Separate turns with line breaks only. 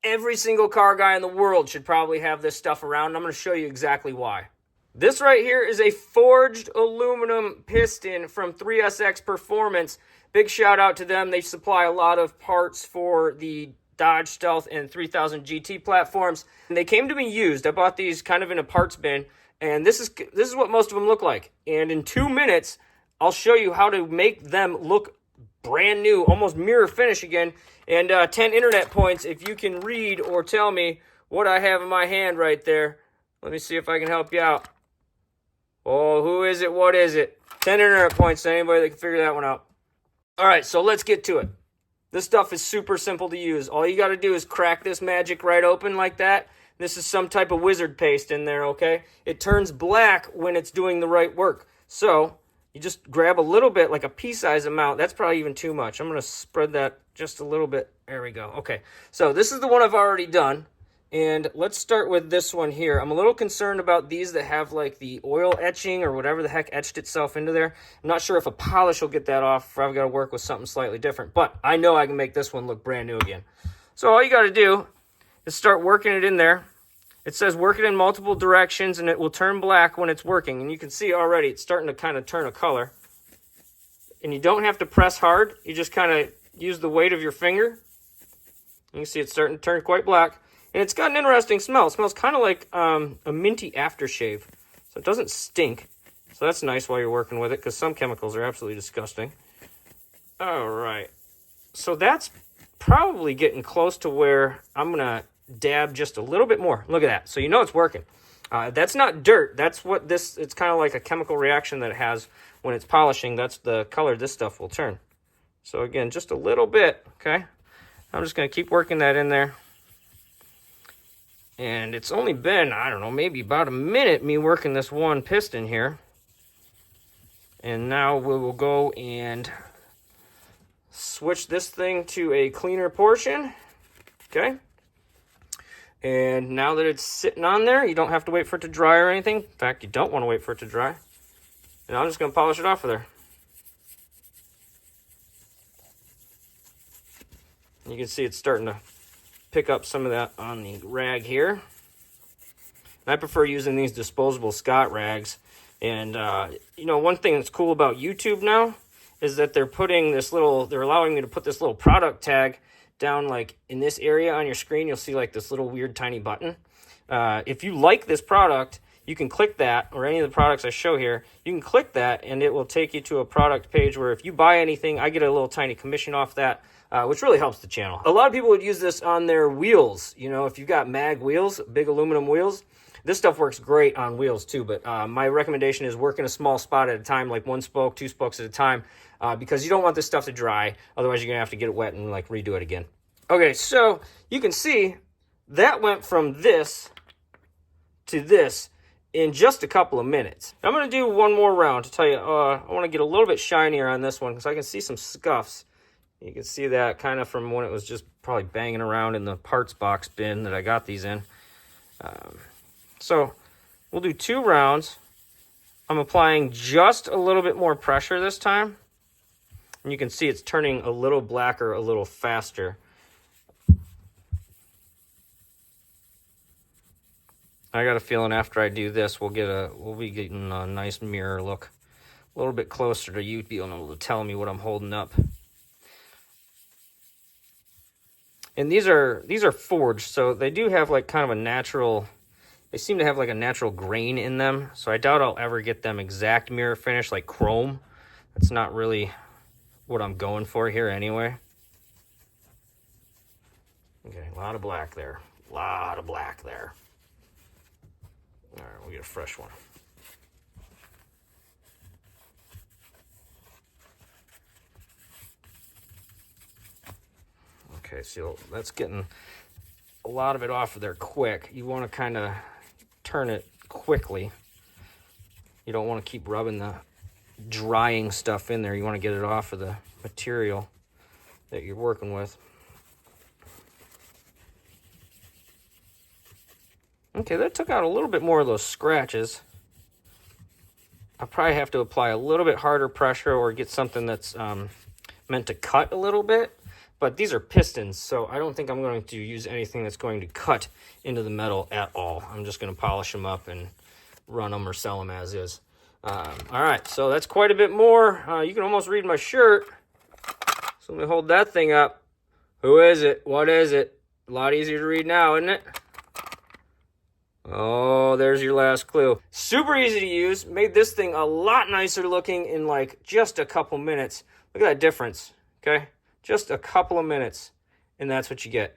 Every single car guy in the world should probably have this stuff around, and I'm going to show you exactly why. This right here is a forged aluminum piston from 3SX Performance. Big shout out to them. They supply a lot of parts for the Dodge Stealth and 3000 GT platforms. And they came to me used. I bought these kind of in a parts bin, and this is what most of them look like. And in 2 minutes, I'll show you how to make them look brand new, almost mirror finish again. And 10 internet points if you can read or tell me what I have in my hand right there. Let me see if I can help you out. Oh, who is it? What is it? 10 internet points to anybody that can figure that one out. All right, so let's get to it. This stuff is super simple to use. All you got to do is crack this magic right open like that. This is some type of wizard paste in there, okay? It turns black when it's doing the right work. So you just grab a little bit, like a pea-size amount. That's probably even too much. I'm going to spread that just a little bit. There we go. Okay, so this is the one I've already done. And let's start with this one here. I'm a little concerned about these that have like the oil etching or whatever the heck etched itself into there. I'm not sure if a polish will get that off, or I've got to work with something slightly different. But I know I can make this one look brand new again. So all you got to do is start working it in there. It says work it in multiple directions and it will turn black when it's working. And you can see already it's starting to kind of turn a color. And you don't have to press hard. You just kind of use the weight of your finger. You can see it's starting to turn quite black. And it's got an interesting smell. It smells kind of like a minty aftershave. So it doesn't stink. So that's nice while you're working with it, because some chemicals are absolutely disgusting. All right. So that's probably getting close to where I'm going to dab just a little bit more. Look at that. So you know it's working. That's not dirt. That's what this, it's kind of like a chemical reaction that it has when it's polishing. That's the color this stuff will turn. So again, just a little bit, okay? I'm just going to keep working that in there. And it's only been, I don't know, maybe about a minute me working this one piston here. And now we will go and switch this thing to a cleaner portion. Okay. And now that it's sitting on there, you don't have to wait for it to dry or anything. In fact, you don't want to wait for it to dry. And I'm just going to polish it off of there. You can see it's starting to pick up some of that on the rag here. And I prefer using these disposable Scott rags. And, you know, one thing that's cool about YouTube now is that they're allowing me to put this little product tag down like in this area on your screen. You'll see like this little weird tiny button. If you like this product, you can click that, or any of the products I show here, you can click that and it will take you to a product page where if you buy anything, I get a little tiny commission off that. Which really helps the channel. A lot of people would use this on their wheels. You know, if you've got mag wheels, big aluminum wheels, this stuff works great on wheels too. But my recommendation is work in a small spot at a time, like 1 spoke, 2 spokes at a time, because you don't want this stuff to dry. Otherwise, you're going to have to get it wet and like redo it again. Okay, so you can see that went from this to this in just a couple of minutes. I'm going to do one more round to tell you, I want to get a little bit shinier on this one because I can see some scuffs. You can see that kind of from when it was just probably banging around in the parts box bin that I got these in. So we'll do 2 rounds. I'm applying just a little bit more pressure this time. And you can see it's turning a little blacker, a little faster. I got a feeling after I do this, we'll be getting a nice mirror look. A little bit closer to you being able to tell me what I'm holding up. And these are forged, so they do have like kind of a natural, they seem to have like a natural grain in them. So I doubt I'll ever get them exact mirror finish like chrome. That's not really what I'm going for here anyway. Okay, a lot of black there. A lot of black there. All right, we'll get a fresh one. Okay, so that's getting a lot of it off of there quick. You want to kind of turn it quickly. You don't want to keep rubbing the drying stuff in there. You want to get it off of the material that you're working with. Okay, that took out a little bit more of those scratches. I'll probably have to apply a little bit harder pressure or get something that's meant to cut a little bit. But these are pistons, so I don't think I'm going to use anything that's going to cut into the metal at all. I'm just going to polish them up and run them or sell them as is. All right, so that's quite a bit more. You can almost read my shirt. So let me hold that thing up. Who is it? What is it? A lot easier to read now, isn't it? Oh, there's your last clue. Super easy to use. Made this thing a lot nicer looking in like just a couple minutes. Look at that difference, okay? Just a couple of minutes, and that's what you get.